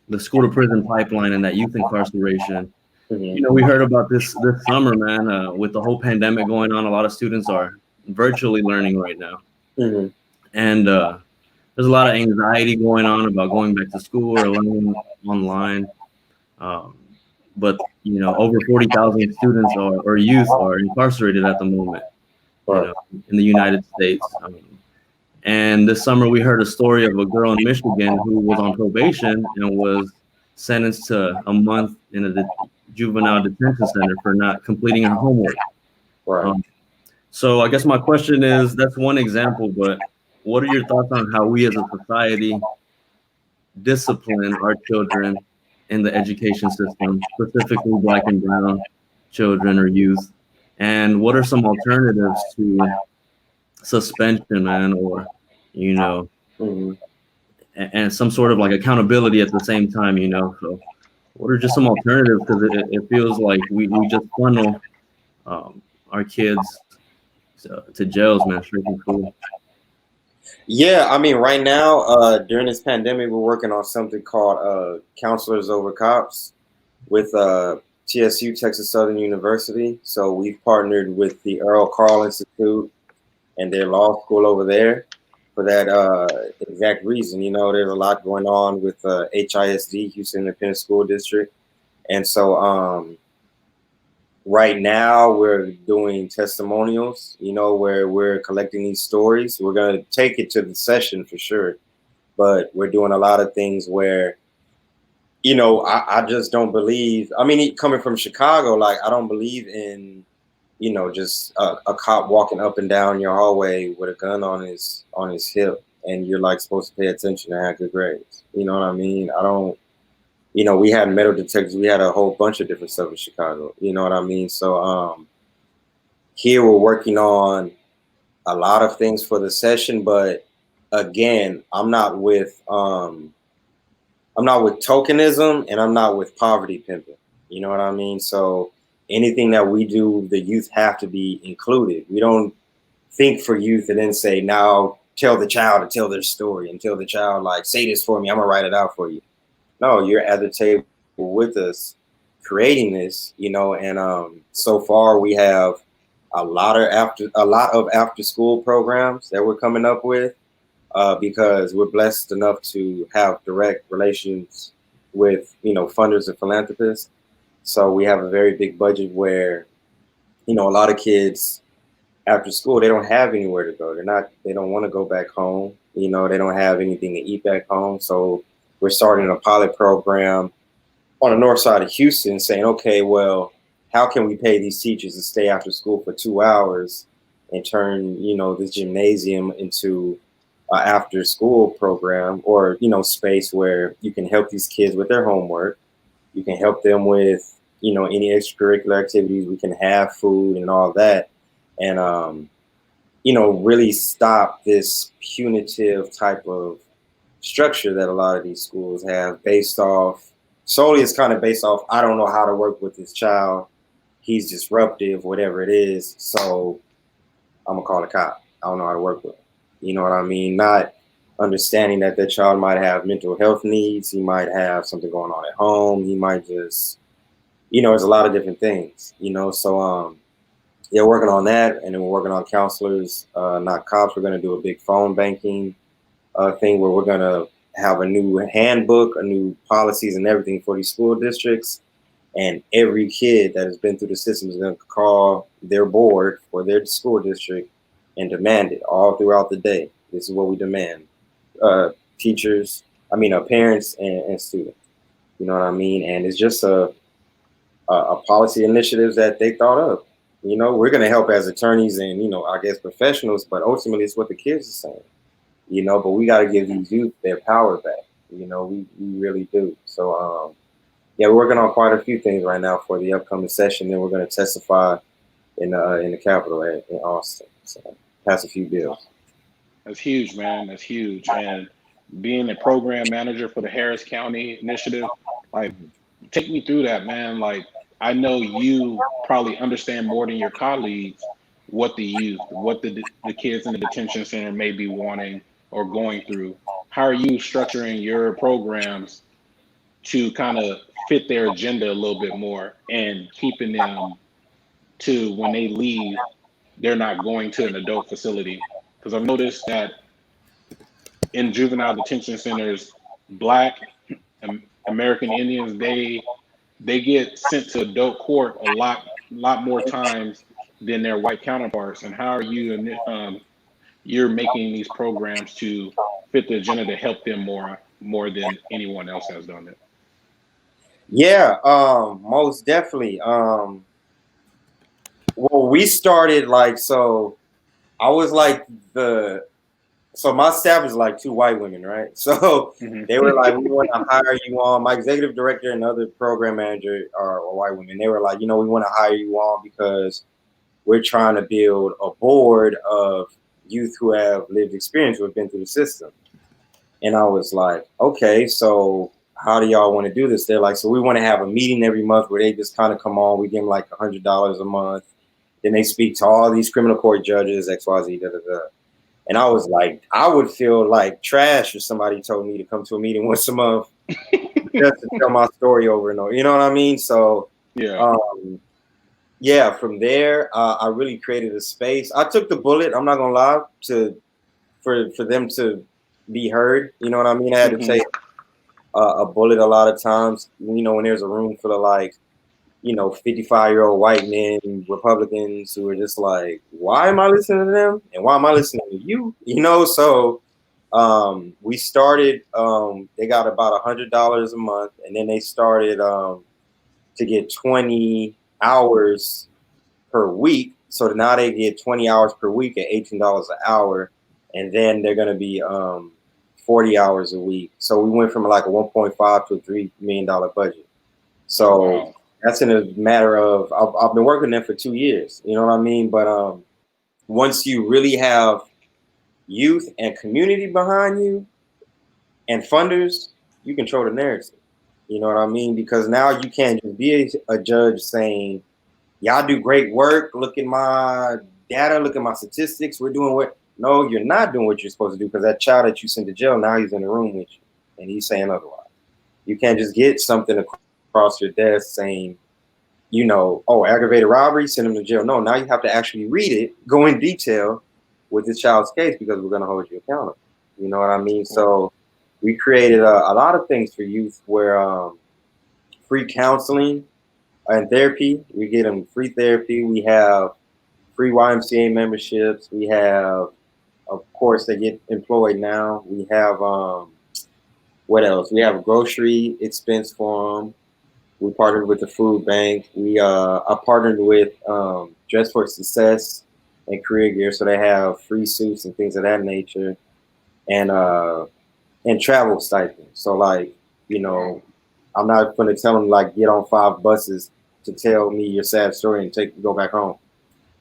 S2: the school to prison pipeline and that youth incarceration. You
S3: Mm-hmm.
S2: know, we heard about this summer, man. With the whole pandemic going on, a lot of students are virtually learning right now,
S3: Mm-hmm.
S2: and there's a lot of anxiety going on about going back to school or learning online. Um, but you know, over 40,000 students or youth are incarcerated at the moment. You
S3: Right.
S2: know, in the United States. And this summer, we heard a story of a girl in Michigan who was on probation and was sentenced to a month in a juvenile detention center for not completing her homework.
S3: Right.
S2: Um, so I guess my question is, that's one example, but what are your thoughts on how we as a society discipline our children in the education system, specifically Black and brown children or youth? And what are some alternatives to suspension, man, or, you know,
S3: Mm-hmm.
S2: and some sort of like accountability at the same time, you know? So what are just some alternatives? Because it feels like we just funnel our kids to jails, man, straight from school.
S3: Yeah, I mean, right now, during this pandemic, we're working on something called Counselors Over Cops with TSU, Texas Southern University. So we've partnered with the Earl Carl Institute and their law school over there for that exact reason. You know, there's a lot going on with HISD, Houston Independent School District. And so right now we're doing testimonials, you know, where we're collecting these stories. We're going to take it to the session for sure, but we're doing a lot of things where, you know, I just don't believe, I mean, coming from Chicago, like I don't believe in, you know, just a cop walking up and down your hallway with a gun on his hip, and you're like supposed to pay attention and have good grades. You know what I mean? I don't. You know, we had metal detectors. We had a whole bunch of different stuff in Chicago. You know what I mean? So here we're working on a lot of things for the session, but again, I'm not with tokenism, and I'm not with poverty pimping. You know what I mean? So anything that we do, the youth have to be included. We don't think for youth and then say, now tell the child to tell their story and tell the child, like, say this for me, I'm gonna write it out for you. No, you're at the table with us creating this, and so far we have a lot of after school programs that we're coming up with, because we're blessed enough to have direct relations with funders and philanthropists. So we have a very big budget where a lot of kids after school, they don't have anywhere to go. They don't want to go back home. They don't have anything to eat back home. So we're starting a pilot program on the north side of Houston, saying, okay, well, how can we pay these teachers to stay after school for 2 hours and turn, this gymnasium into an after school program, or, space where you can help these kids with their homework. You can help them with, any extracurricular activities. We can have food and all that. And, really stop this punitive type of structure that a lot of these schools have, solely it's kind of based off, I don't know how to work with this child. He's disruptive, whatever it is. So I'm gonna call a cop. I don't know how to work with him. You know what I mean? Not understanding that child might have mental health needs. He might have something going on at home. He might just, there's a lot of different things, so, yeah, working on that, and then we're working on counselors, not cops. We're going to do a big phone banking thing where we're going to have a new handbook, a new policies and everything for these school districts. And every kid that has been through the system is going to call their board for their school district and demand it all throughout the day. This is what we demand. Parents and students. You know what I mean? And it's just a policy initiatives that they thought of. We're going to help as attorneys and, I guess professionals, but ultimately it's what the kids are saying, but we got to give these youth their power back. We really do. So, yeah, we're working on quite a few things right now for the upcoming session. Then we're going to testify in the Capitol in Austin. So pass a few bills.
S1: That's huge, man. That's huge. And being a program manager for the Harris County initiative, like, take me through that, man. Like, I know you probably understand more than your colleagues what the youth, what the kids in the detention center may be wanting or going through. How are you structuring your programs to kind of fit their agenda a little bit more and keeping them to, when they leave, they're not going to an adult facility? Because I've noticed that in juvenile detention centers, Black American Indians, they get sent to adult court a lot more times than their white counterparts. And how are you you're making these programs to fit the agenda to help them more than anyone else has done it?
S3: Yeah, most definitely. Well, we started so I was so my staff is like two white women, right? So they were like, we want to hire you on. My executive director and other program manager are white women. They were like, we want to hire you on because we're trying to build a board of youth who have lived experience, who have been through the system. And I was like, okay, so how do y'all want to do this? They're like, so we want to have a meeting every month where they just kind of come on. We give them like $100 a month. Then they speak to all these criminal court judges, XYZ, da da da. And I was like, I would feel like trash if somebody told me to come to a meeting once a month just to tell my story over and over. You know what I mean? So, yeah, from there, I really created a space. I took the bullet, I'm not going to lie, for them to be heard. You know what I mean? I had to take a bullet a lot of times, when there's a room full of 55-year-old white men, Republicans, who are just like, why am I listening to them? And why am I listening to you? So we started, they got about $100 a month, and then they started to get 20 hours per week. So now they get 20 hours per week at $18 an hour. And then they're going to be 40 hours a week. So we went from like a $1.5 to a $3 million budget. So that's in a matter of, I've been working there for 2 years, you know what I mean? But once you really have, youth and community behind you and funders, you control the narrative. You know what I mean? Because now you can't just be a judge saying, y'all do great work. Look at my data. Look at my statistics. We're doing what? No, you're not doing what you're supposed to do, because that child that you sent to jail, now he's in the room with you and he's saying otherwise. You can't just get something across your desk saying, you know, oh, aggravated robbery, send him to jail. No, now you have to actually read it, go in detail with this child's case, because we're going to hold you accountable. You know what I mean? So we created a lot of things for youth where free counseling and therapy. We get them free therapy. We have free YMCA memberships. We have, of course, they get employed now. We have, what else? We have a grocery expense for them. We partnered with the food bank. I partnered with Dress for Success and Career Gear, so they have free suits and things of that nature, and travel stipends. So like, you know, I'm not going to tell them like get on 5 buses to tell me your sad story and go back home.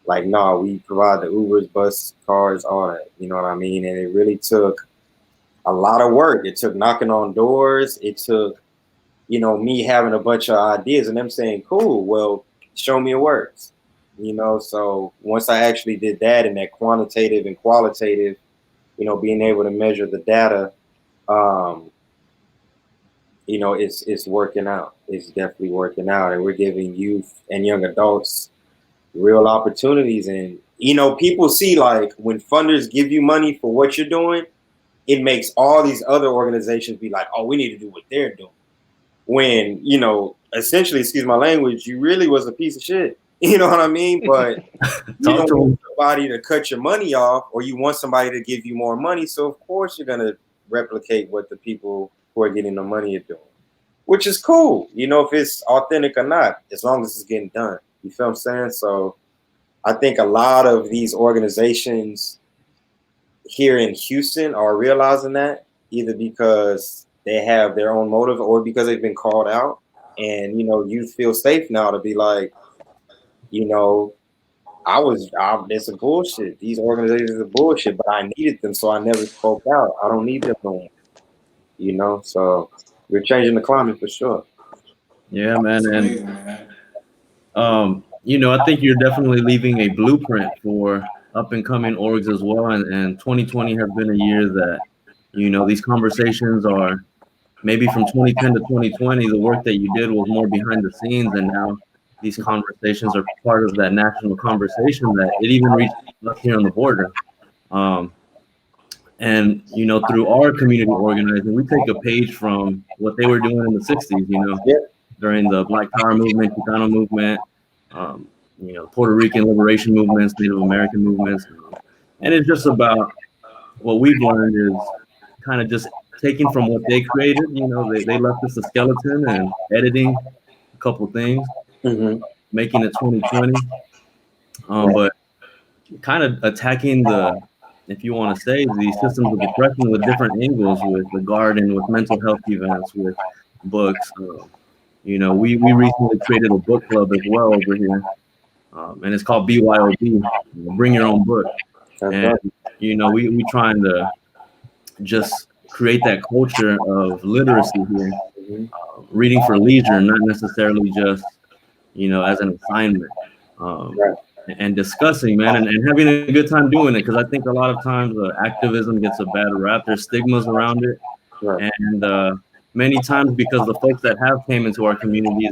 S3: Like, no, we provide the Ubers, bus, cars, all that. You know what I mean? And it really took a lot of work. It took knocking on doors. It took, you know, me having a bunch of ideas and them saying, cool, well, show me it works. You know, so once I actually did that, and that quantitative and qualitative, you know, being able to measure the data, you know, it's working out. It's definitely working out. And we're giving youth and young adults real opportunities. And, you know, people see, like, when funders give you money for what you're doing, it makes all these other organizations be like, oh, we need to do what they're doing. When, you know, essentially, excuse my language, you really was a piece of shit. You know what I mean? But you don't want somebody to cut your money off, or you want somebody to give you more money. So, of course, you're going to replicate what the people who are getting the money are doing, which is cool. You know, if it's authentic or not, as long as it's getting done. You feel what I'm saying? So I think a lot of these organizations here in Houston are realizing that, either because they have their own motive or because they've been called out. And, you know, youth feel safe now to be like, you know, it's a bullshit. These organizations are bullshit, but I needed them, so I never spoke out. I don't need them no more. You know, so we're changing the climate for sure.
S2: Yeah, man.
S1: Amazing,
S2: And you know, I think you're definitely leaving a blueprint for up and coming orgs as well. And 2020 has been a year that, you know, these conversations are maybe from 2010 to 2020, the work that you did was more behind the scenes, and now these conversations are part of that national conversation that it even reached us here on the border. And, you know, through our community organizing, we take a page from what they were doing in the 60s, you know, during the Black Power movement, Chicano movement, you know, Puerto Rican liberation movements, Native American movements. And it's just about what we've learned is kind of just taking from what they created. You know, they left us a skeleton and editing a couple things, making it 2020. But kind of attacking if you want to say, the systems of oppression with different angles, with the garden, with mental health events, with books. You know, we recently created a book club as well over here, and it's called BYOB, Bring Your Own Book. And, you know, we trying to just create that culture of literacy here, reading for leisure, not necessarily just, you know, as an assignment. And discussing, man, and having a good time doing it, because I think a lot of times activism gets a bad rap. There's stigmas around it, and many times because the folks that have came into our communities,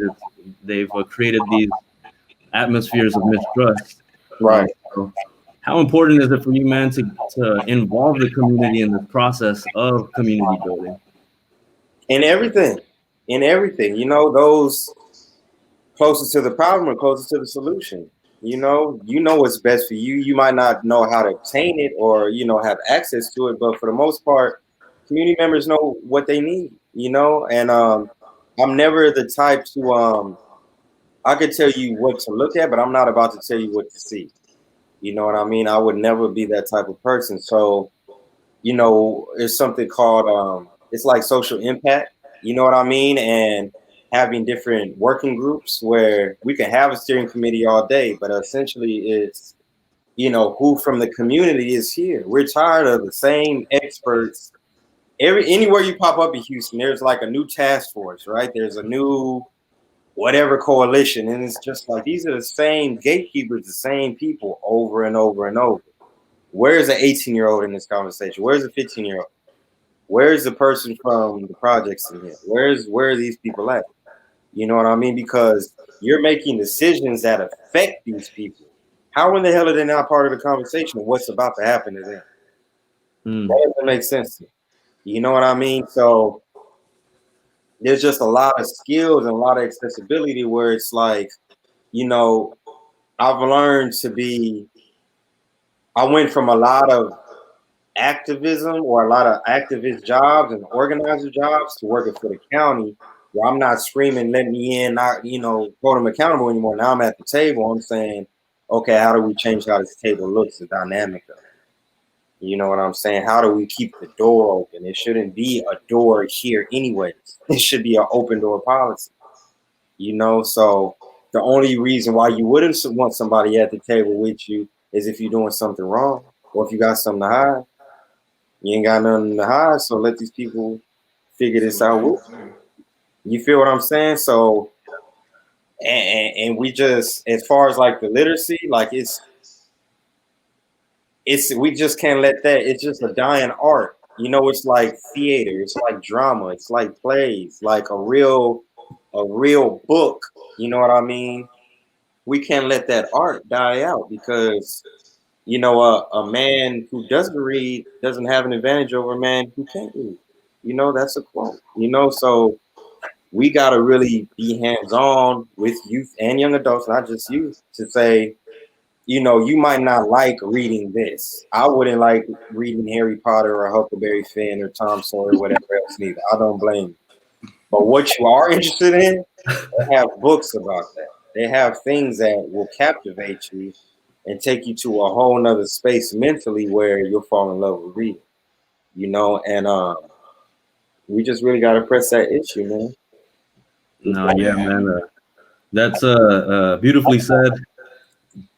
S2: they've created these atmospheres of mistrust.
S3: Right.
S2: So how important is it for you, man, to involve the community in this process of community building?
S3: In everything, you know, those closest to the problem or closest to the solution. You know what's best for you. You might not know how to obtain it or, you know, have access to it, but for the most part, community members know what they need, you know. And I'm never the type to I could tell you what to look at, but I'm not about to tell you what to see. You know what I mean? I would never be that type of person. So, you know, it's something called it's like social impact, you know what I mean? And having different working groups where we can have a steering committee all day, but essentially it's who from the community is here. We're tired of the same experts. Anywhere you pop up in Houston, there's like a new task force, right? There's a new whatever coalition, and it's just like these are the same gatekeepers, the same people over and over and over. Where's the 18-year-old in this conversation? Where's the 15-year-old? Where's the person from the projects in here? Where are these people at? You know what I mean? Because you're making decisions that affect these people. How in the hell are they not part of the conversation of what's about to happen to them? That doesn't make sense to me. You know what I mean? So there's just a lot of skills and a lot of accessibility where it's like, I've learned I went from a lot of activism or a lot of activist jobs and organizer jobs to working for the county where I'm not screaming, let me in, not, hold them accountable anymore. Now I'm at the table. I'm saying, okay, how do we change how this table looks, the dynamic of it? You know what I'm saying? How do we keep the door open? It shouldn't be a door here anyways. It should be an open door policy. So the only reason why you wouldn't want somebody at the table with you is if you're doing something wrong or if you got something to hide. You ain't got nothing to hide, so let these people figure this out. You feel what I'm saying? So, and we just, as far as like the literacy, like we just can't let that. It's just a dying art. It's like theater. It's like drama. It's like plays. Like a real book. You know what I mean? We can't let that art die out because, a man who doesn't read doesn't have an advantage over a man who can't read. That's a quote. So we got to really be hands-on with youth and young adults, not just youth, to say, you might not like reading this. I wouldn't like reading Harry Potter or Huckleberry Finn or Tom Sawyer or whatever else neither. I don't blame you. But what you are interested in, they have books about that. They have things that will captivate you and take you to a whole nother space mentally where you'll fall in love with reading. And we just really got to press that issue, man.
S2: No, yeah, man. That's beautifully said.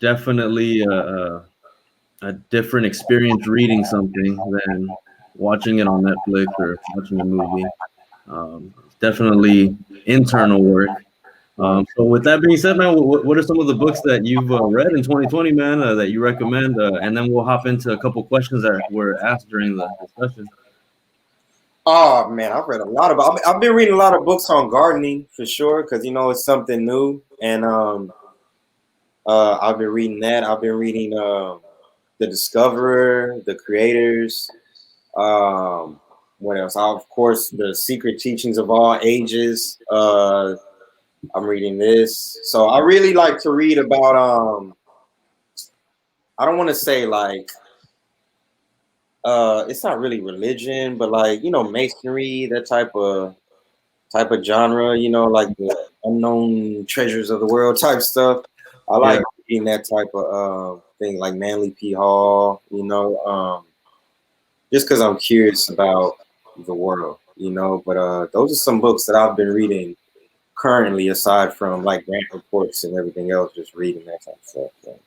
S2: Definitely a different experience reading something than watching it on Netflix or watching a movie. Definitely internal work. So with that being said, man, what are some of the books that you've read in 2020, man, that you recommend? And then we'll hop into a couple questions that were asked during the discussion.
S3: Oh man, I've read a lot about. I've been reading a lot of books on gardening for sure, because it's something new, and I've been reading that. I've been reading The Discoverer, The Creators. What else? Of course, The Secret Teachings of All Ages. I'm reading this, so I really like to read about. I don't want to say like. It's not really religion, but like masonry, that type of genre, like the unknown treasures of the world type stuff. I like reading that type of thing, like Manly P. Hall, just because I'm curious about the world, But those are some books that I've been reading currently, aside from like grant reports and everything else, just reading that type of stuff. So.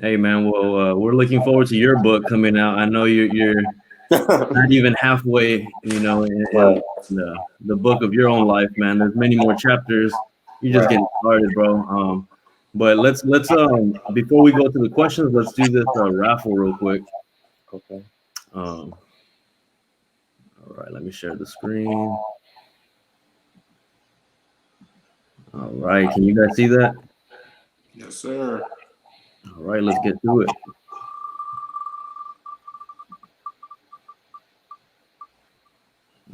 S2: Hey man, well, we're looking forward to your book coming out. I know you're not even halfway, in the book of your own life, man. There's many more chapters. You're just getting started, bro. But let's before we go to the questions, let's do this raffle real quick.
S3: Okay.
S2: All right, let me share the screen. All right, can you guys see that?
S1: Yes, sir.
S2: All right, let's get to it.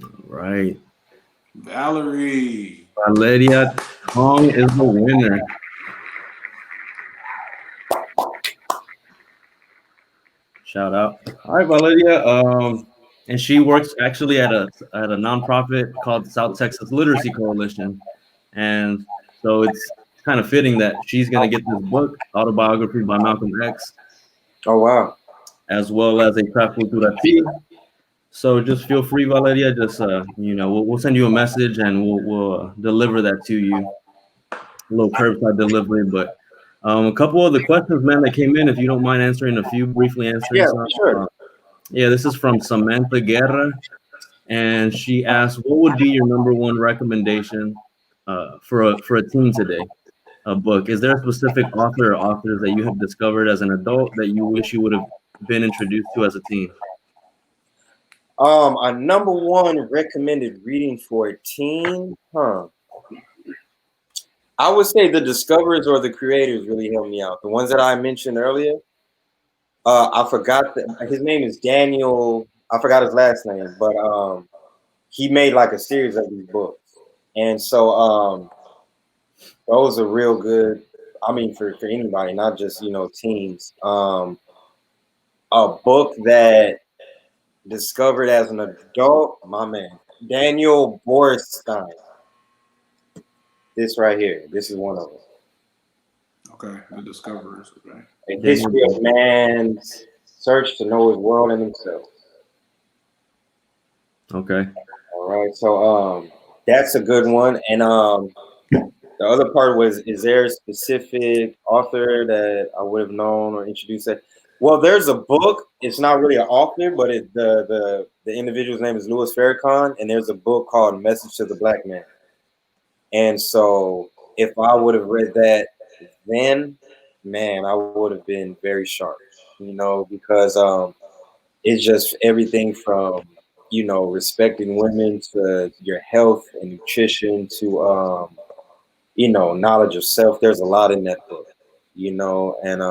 S2: All right. Valeria Tong is the winner. Shout out. All right, Valeria. And she works actually at a nonprofit called the South Texas Literacy Coalition. And so it's kind of fitting that she's going to get this book, Autobiography by Malcolm X.
S3: Oh, wow.
S2: As well as a Cultura T. So just feel free, Valeria. Just, we'll send you a message and we'll deliver that to you. A little curbside delivery, but A couple of the questions, man, that came in. If you don't mind answering a few, briefly answering
S3: Yeah,
S2: some.
S3: sure.
S2: Yeah, this is from Samantha Guerra, and she asked, "What would be your number one recommendation for a teen today? A book? Is there a specific author or authors that you have discovered as an adult that you wish you would have been introduced to as a teen?"
S3: A number one recommended reading for a teen, huh? I would say the discoverers or the creators really helped me out. The ones that I mentioned earlier, I forgot his name is Daniel. I forgot his last name, but he made like a series of these books, and so those are real good. I mean, for anybody, not just teens. A book that discovered as an adult, my man, Daniel Borstein. This right here, this is one of them.
S1: Okay, the discoverers. Okay.
S3: A
S2: Daniel
S3: history of man's search to know his world and himself.
S2: Okay.
S3: All right, so that's a good one. And the other part was, is there a specific author that I would have known or introduced that? Well, there's a book. It's not really an author, but the individual's name is Louis Farrakhan, and there's a book called Message to the Black Man. And so if I would have read that then, man, I would have been very sharp, because it's just everything from respecting women to your health and nutrition to knowledge of self. There's a lot in that book, and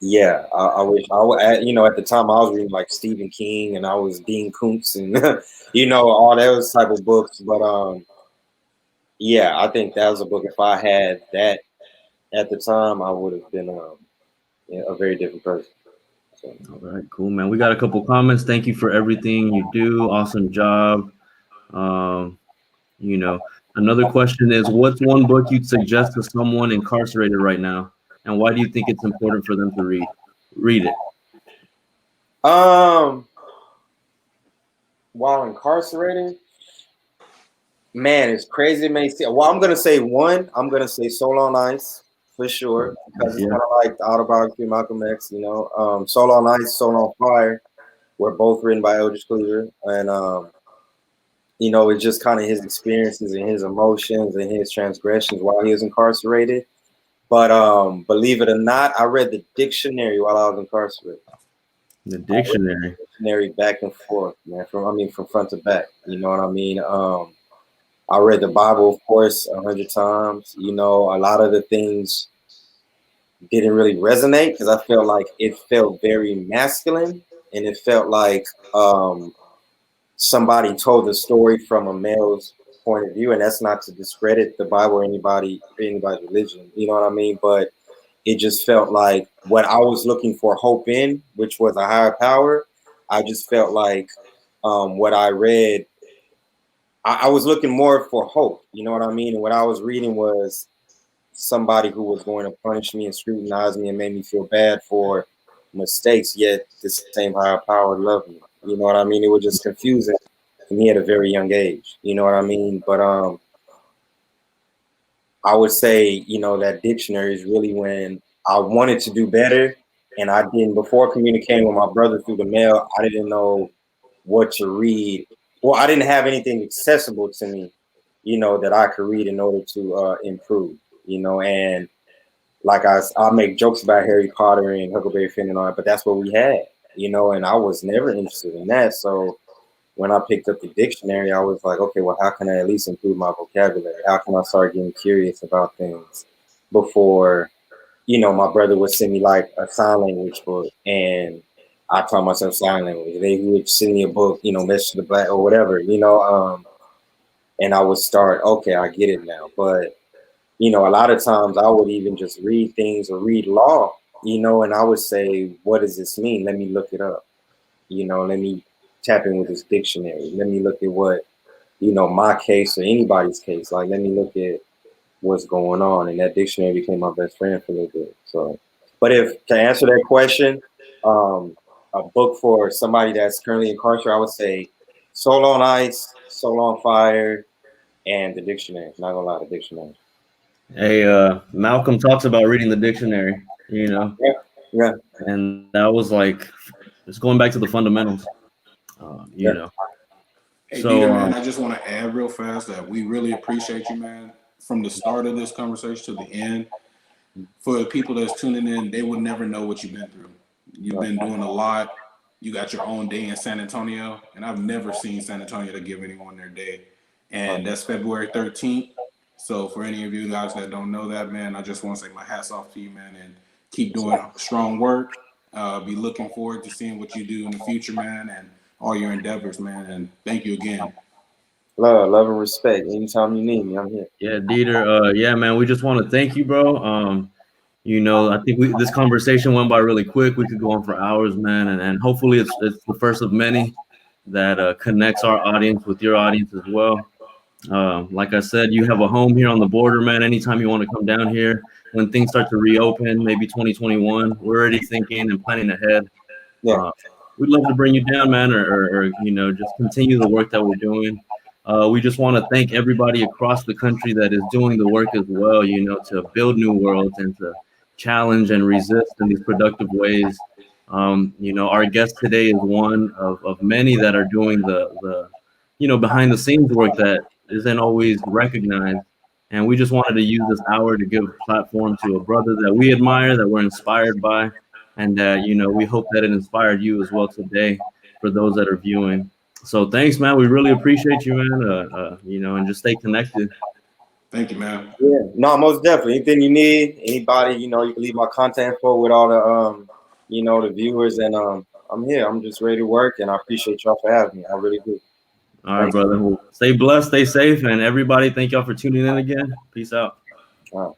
S3: yeah, I wish I would. At the time I was reading like Stephen King and I was Dean Koontz and all those type of books. But yeah, I think that was a book. If I had that at the time, I would have been a very different person. So.
S2: All right, cool, man. We got a couple comments. Thank you for everything you do. Awesome job. Um, Another question is, what's one book you'd suggest to someone incarcerated right now, and why do you think it's important for them to read it?
S3: While incarcerated, man, it's crazy. It may see. Well, I'm gonna say one. I'm gonna say Soul on Ice for sure, because it's kind of like the autobiography of Malcolm X. Soul on Ice, Soul on Fire were both written by Eldridge Cleaver, and it's just kind of his experiences and his emotions and his transgressions while he was incarcerated. But believe it or not, I read the dictionary while I was incarcerated.
S2: The dictionary.
S3: Dictionary back and forth, man. From front to back. You know what I mean? I read the Bible, of course, 100 times. A lot of the things didn't really resonate because I felt like it felt very masculine, and it felt like somebody told the story from a male's point of view, and that's not to discredit the Bible or anybody's religion. You know what I mean? But it just felt like what I was looking for hope in, which was a higher power. I just felt like what I read, I was looking more for hope. You know what I mean? And what I was reading was somebody who was going to punish me and scrutinize me and make me feel bad for mistakes, yet the same higher power loved me. You know what I mean? It was just confusing to me at a very young age. You know what I mean? But I would say, that dictionary is really when I wanted to do better, and I didn't, before communicating with my brother through the mail, I didn't know what to read. Well, I didn't have anything accessible to me, that I could read in order to improve, and like I make jokes about Harry Potter and Huckleberry Finn and all that, but that's what we had, and I was never interested in that. So when I picked up the dictionary, I was like, okay, well, how can I at least improve my vocabulary? How can I start getting curious about things before, my brother would send me like a sign language book, and I taught myself sign language. They would send me a book, Message to the Black or whatever, and I would start, okay, I get it now. But, a lot of times I would even just read things or read law, and I would say, what does this mean? Let me look it up. Let me tap in with this dictionary. Let me look at what, my case or anybody's case. Like, let me look at what's going on. And that dictionary became my best friend for a little bit. So, but if to answer that question, a book for somebody that's currently incarcerated, I would say Soul on Ice, Soul on Fire, and the dictionary. Not gonna lie, the dictionary.
S2: Hey, Malcolm talks about reading the dictionary,
S3: Yeah, yeah,
S2: and that was like it's going back to the fundamentals,
S3: yeah.
S1: Hey,
S2: So,
S1: Dieter, man, I just want to add real fast that we really appreciate you, man, from the start of this conversation to the end. For the people that's tuning in, they would never know what you've been through. You've been doing a lot. You got your own day in San Antonio, and I've never seen San Antonio to give anyone their day. And that's February 13th. So for any of you guys that don't know that, man, I just want to say my hats off to you, man, and keep doing strong work. Be looking forward to seeing what you do in the future, man, and all your endeavors, man. And thank you again.
S3: Love and respect. Anytime you need me, I'm here.
S2: yeah, Dieter, yeah, man, we just want to thank you, bro. I think this conversation went by really quick. We could go on for hours, man, and hopefully it's the first of many that connects our audience with your audience as well. Like I said, you have a home here on the border, man. Anytime you want to come down here, when things start to reopen, maybe 2021, we're already thinking and planning ahead.
S3: Yeah,
S2: Uh, we'd love to bring you down, man, or just continue the work that we're doing. We just want to thank everybody across the country that is doing the work as well, to build new worlds and to challenge and resist in these productive ways. Our guest today is one of many that are doing the behind the scenes work that isn't always recognized. And we just wanted to use this hour to give platform to a brother that we admire, that we're inspired by, and that we hope that it inspired you as well today for those that are viewing. So thanks, man. We really appreciate you, man. And just stay connected.
S1: Thank you, man.
S3: yeah. No, most definitely. Anything you need, anybody, you can leave my contact info with all the the viewers, and I'm here. I'm just ready to work, and I appreciate y'all for having me. I really do.
S2: All right,
S3: Thanks.
S2: brother. Well, stay blessed, stay safe, and everybody, thank y'all for tuning in again. Peace out.
S3: All right.